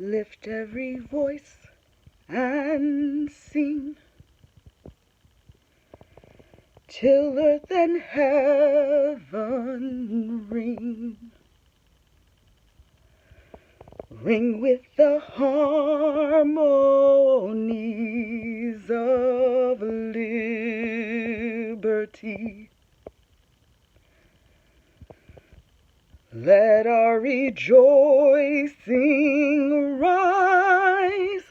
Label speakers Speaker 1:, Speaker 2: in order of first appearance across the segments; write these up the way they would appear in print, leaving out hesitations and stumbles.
Speaker 1: Lift every voice and sing till earth and heaven ring. Ring with the harmonies of liberty. Let our rejoicing rise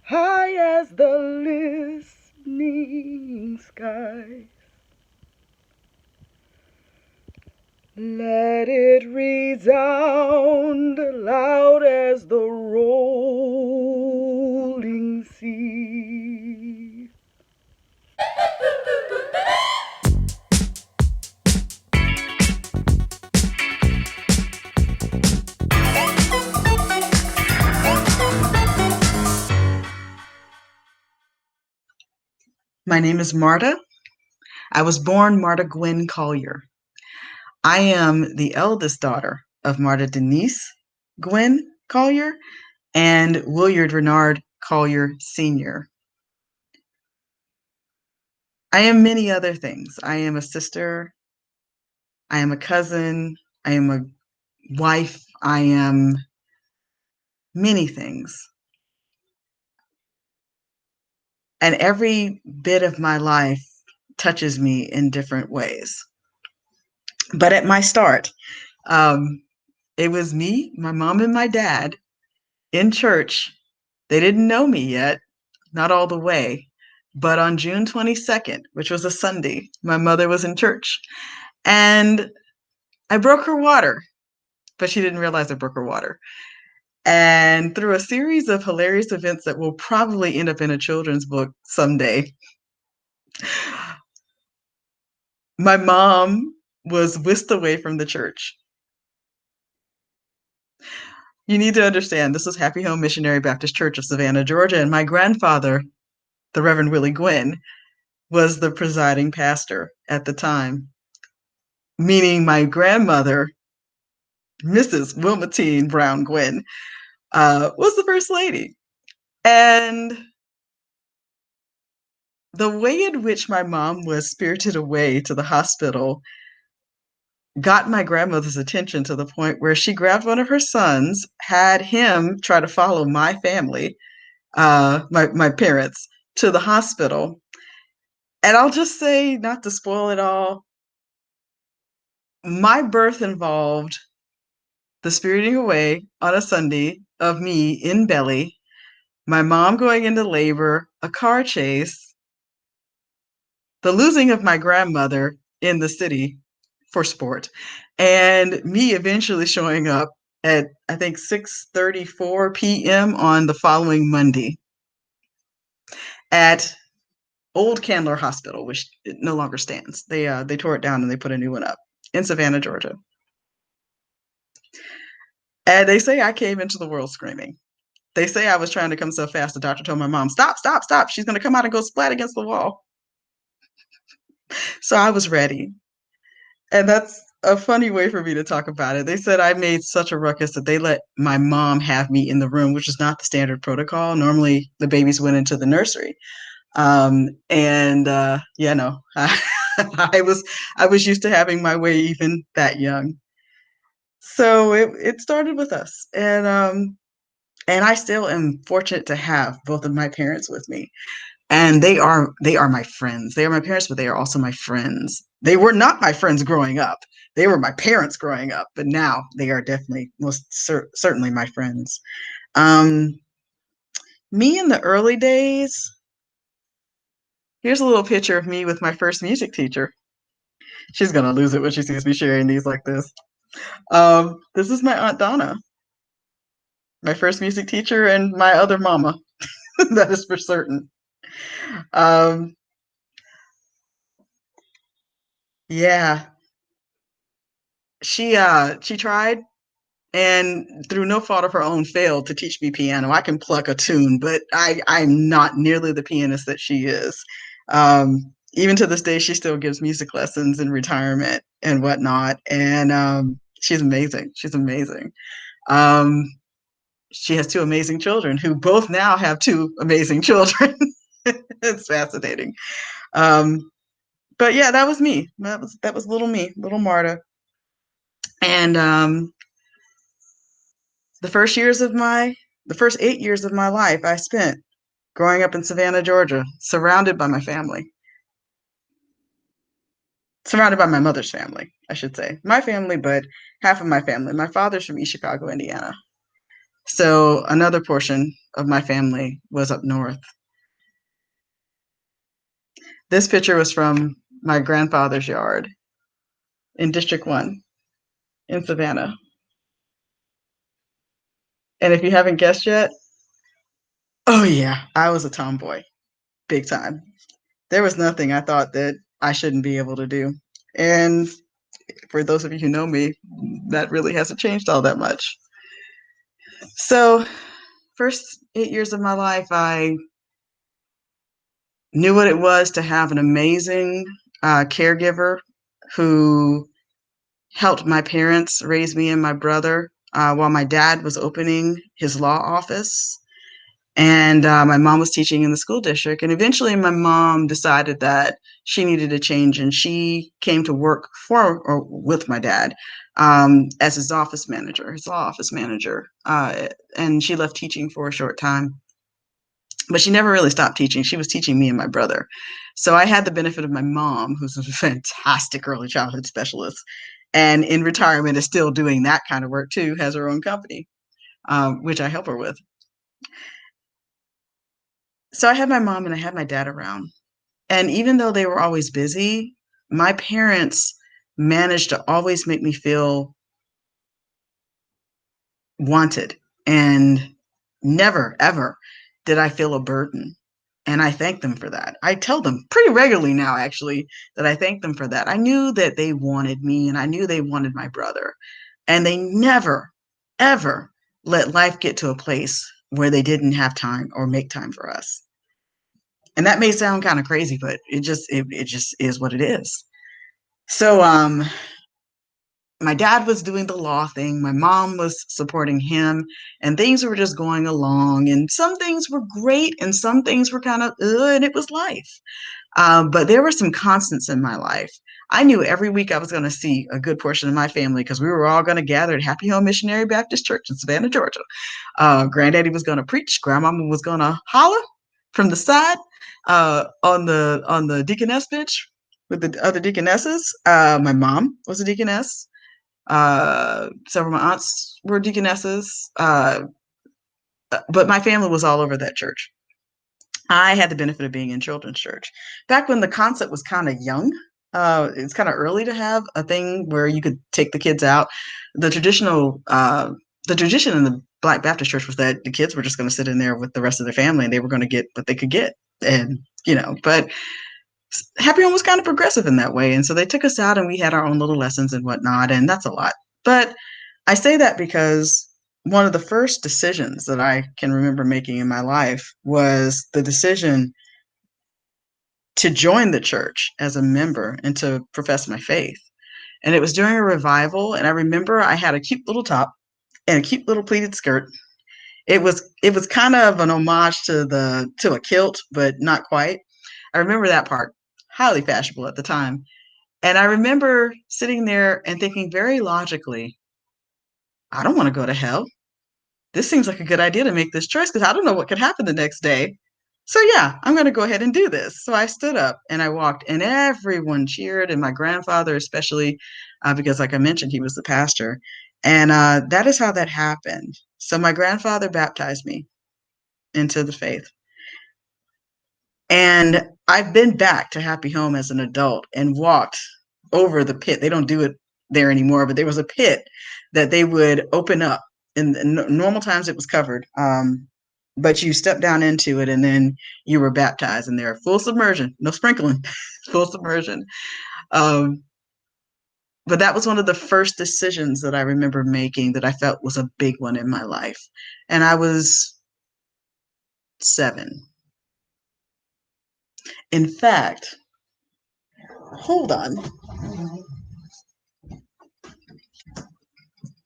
Speaker 1: high as the listening skies. Let it resound loud as the rolling sea. My name is Marta. I was born MartaGwyn Collier. I am the eldest daughter of Marta Denise Gwyn Collier and Williard Renard Collier Sr. I am many other things. I am a sister. I am a cousin. I am a wife. I am many things. And every bit of my life touches me in different ways. But at my start, it was me, my mom, and my dad in church. They didn't know me yet, not all the way. But on June 22nd, which was a Sunday, my mother was in church. And I broke her water, but she didn't realize I broke her water. And through a series of hilarious events that will probably end up in a children's book someday, my mom was whisked away from the church. You need to understand, this was Happy Home Missionary Baptist Church of Savannah, Georgia, and my grandfather, the Reverend Willie Gwyn, was the presiding pastor at the time, meaning my grandmother, Mrs. Wilmatine Brown Gwyn, was the first lady. And the way in which my mom was spirited away to the hospital got my grandmother's attention to the point where she grabbed one of her sons, had him try to follow my family, my parents, to the hospital. And I'll just say, not to spoil it all, my birth involved the spiriting away on a Sunday of me in belly, my mom going into labor, a car chase, the losing of my grandmother in the city for sport, and me eventually showing up at, I think, 6:34 p.m. on the following Monday at Old Candler Hospital, which no longer stands. They tore it down and they put a new one up in Savannah, Georgia. And they say I came into the world screaming. They say I was trying to come so fast, the doctor told my mom, stop, stop, stop. She's going to come out and go splat against the wall. So I was ready. And that's a funny way for me to talk about it. They said I made such a ruckus that they let my mom have me in the room, which is not the standard protocol. Normally, the babies went into the nursery. I was used to having my way even that young. So it started with us, and I still am fortunate to have both of my parents with me. And they are my friends. They are my parents, but they are also my friends. They were not my friends growing up. They were my parents growing up, but now they are definitely certainly my friends. Me in the early days, here's a little picture of me with my first music teacher. She's gonna lose it when she sees me sharing these like this. This is my Aunt Donna, my first music teacher, and my other mama. That is for certain. Um, yeah, she tried, and through no fault of her own failed to teach me piano. I can pluck a tune, but I'm not nearly the pianist that she is. Even to this day, she still gives music lessons in retirement and whatnot. And she's amazing. She's amazing. Um, she has two amazing children who both now have two amazing children. It's fascinating. But yeah, that was me. That was little me, little Marta. And the first 8 years of my life I spent growing up in Savannah, Georgia, surrounded by my family. Surrounded by my mother's family, I should say. My family, but half of my family. My father's from East Chicago, Indiana. So another portion of my family was up north. This picture was from my grandfather's yard in District 1 in Savannah. And if you haven't guessed yet, oh yeah, I was a tomboy, big time. There was nothing I thought that I shouldn't be able to do. And for those of you who know me, that really hasn't changed all that much. So, first 8 years of my life, I knew what it was to have an amazing caregiver who helped my parents raise me and my brother while my dad was opening his law office. And my mom was teaching in the school district. And eventually my mom decided that she needed a change, and she came to work for or with my dad as his office manager, his law office manager. And she left teaching for a short time. But she never really stopped teaching. She was teaching me and my brother. So I had the benefit of my mom, who's a fantastic early childhood specialist, and in retirement is still doing that kind of work too, has her own company, which I help her with. So I had my mom and I had my dad around. And even though they were always busy, my parents managed to always make me feel wanted. And never, ever did I feel a burden. And I thank them for that. I tell them pretty regularly now, actually, that I thank them for that. I knew that they wanted me and I knew they wanted my brother. And they never, ever let life get to a place where they didn't have time or make time for us. And that may sound kind of crazy, but it just is what it is. So my dad was doing the law thing, my mom was supporting him, and things were just going along. And some things were great, and some things were kind of, and it was life. But there were some constants in my life. I knew every week I was going to see a good portion of my family because we were all going to gather at Happy Home Missionary Baptist Church in Savannah, Georgia. Granddaddy was going to preach. Grandmama was going to holler from the side on the deaconess bench with the other deaconesses. My mom was a deaconess. Several of my aunts were deaconesses, but my family was all over that church. I had the benefit of being in children's church back when the concept was kind of young. It's kind of early to have a thing where you could take the kids out. The tradition in the Black Baptist church was that the kids were just going to sit in there with the rest of their family, and they were going to get what they could get. And but Happy Home was kind of progressive in that way. And so they took us out and we had our own little lessons and whatnot. And that's a lot. But I say that because one of the first decisions that I can remember making in my life was the decision to join the church as a member and to profess my faith. And it was during a revival. And I remember I had a cute little top and a cute little pleated skirt. It was kind of an homage to a kilt, but not quite. I remember that part. Highly fashionable at the time. And I remember sitting there and thinking very logically, I don't want to go to hell. This seems like a good idea to make this choice because I don't know what could happen the next day. So yeah, I'm going to go ahead and do this. So I stood up and I walked, and everyone cheered, and my grandfather especially, because like I mentioned, he was the pastor. And that is how that happened. So my grandfather baptized me into the faith. And I've been back to Happy Home as an adult and walked over the pit. They don't do it there anymore, but there was a pit that they would open up. In normal times, it was covered, but you step down into it, and then you were baptized in there. Full submersion, no sprinkling, full submersion. Um, but that was one of the first decisions that I remember making that I felt was a big one in my life. And I was 7. In fact, Hold on.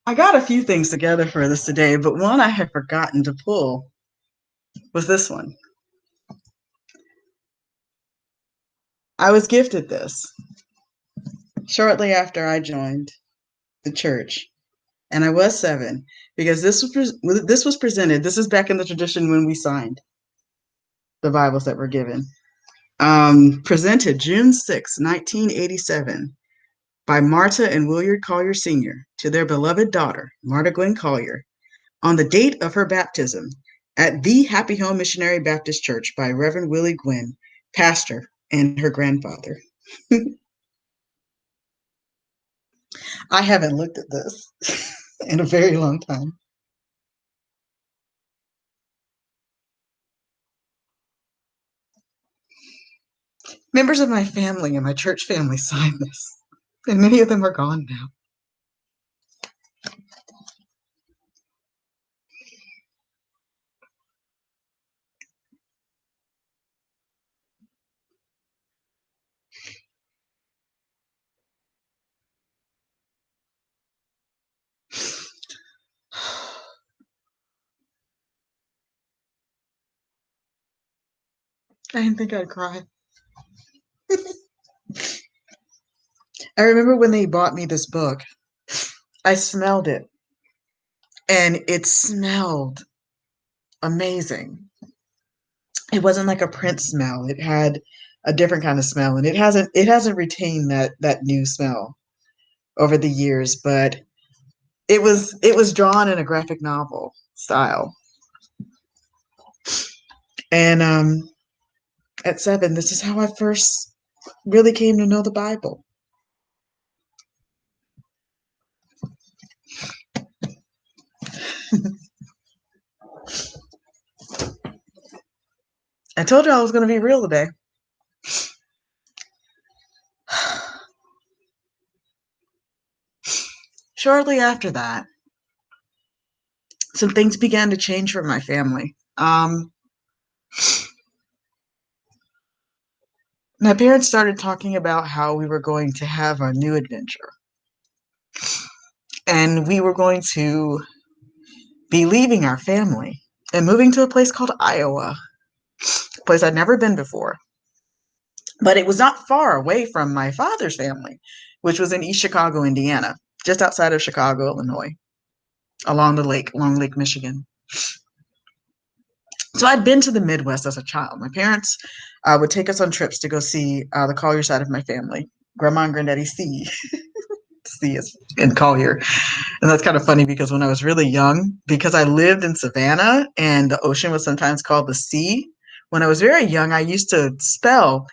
Speaker 1: I got a few things together for this today, but one I had forgotten to pull was this one. I was gifted this shortly after I joined the church, and I was 7 because this was presented. This is back in the tradition when we signed the Bibles that were given. Presented June 6, 1987, by Marta and Willard Collier Sr. to their beloved daughter, MartaGwyn Collier, on the date of her baptism at the Happy Home Missionary Baptist Church by Reverend Willie Gwyn, pastor, and her grandfather. I haven't looked at this in a very long time. Members of my family and my church family signed this, and many of them are gone now. I didn't think I'd cry. I remember when they bought me this book, I smelled it, and it smelled amazing. It wasn't like a print smell. It had a different kind of smell, and it hasn't retained that new smell over the years, but it was drawn in a graphic novel style. And at 7, this is how I first really came to know the Bible. I told you I was going to be real today. Shortly after that, some things began to change for my family. My parents started talking about how we were going to have a new adventure. And we were going to be leaving our family and moving to a place called Iowa, a place I'd never been before. But it was not far away from my father's family, which was in East Chicago, Indiana, just outside of Chicago, Illinois, along Lake Michigan. So I'd been to the Midwest as a child. My parents would take us on trips to go see the Collier side of my family, Grandma and Granddaddy C. C is in Collier. And that's kind of funny because when I was really young, because I lived in Savannah and the ocean was sometimes called the sea, when I was very young, I used to spell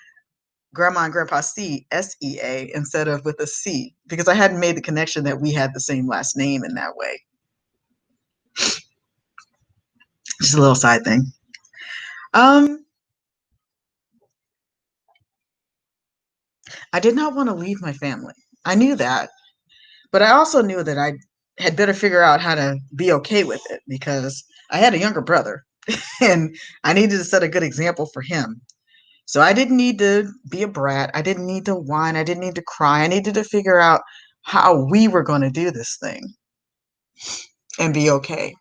Speaker 1: Grandma and Grandpa C, S-E-A, instead of with a C, because I hadn't made the connection that we had the same last name in that way. Just a little side thing. I did not want to leave my family. I knew that, but I also knew that I had better figure out how to be okay with it because I had a younger brother and I needed to set a good example for him. So I didn't need to be a brat. I didn't need to whine. I didn't need to cry. I needed to figure out how we were going to do this thing and be okay.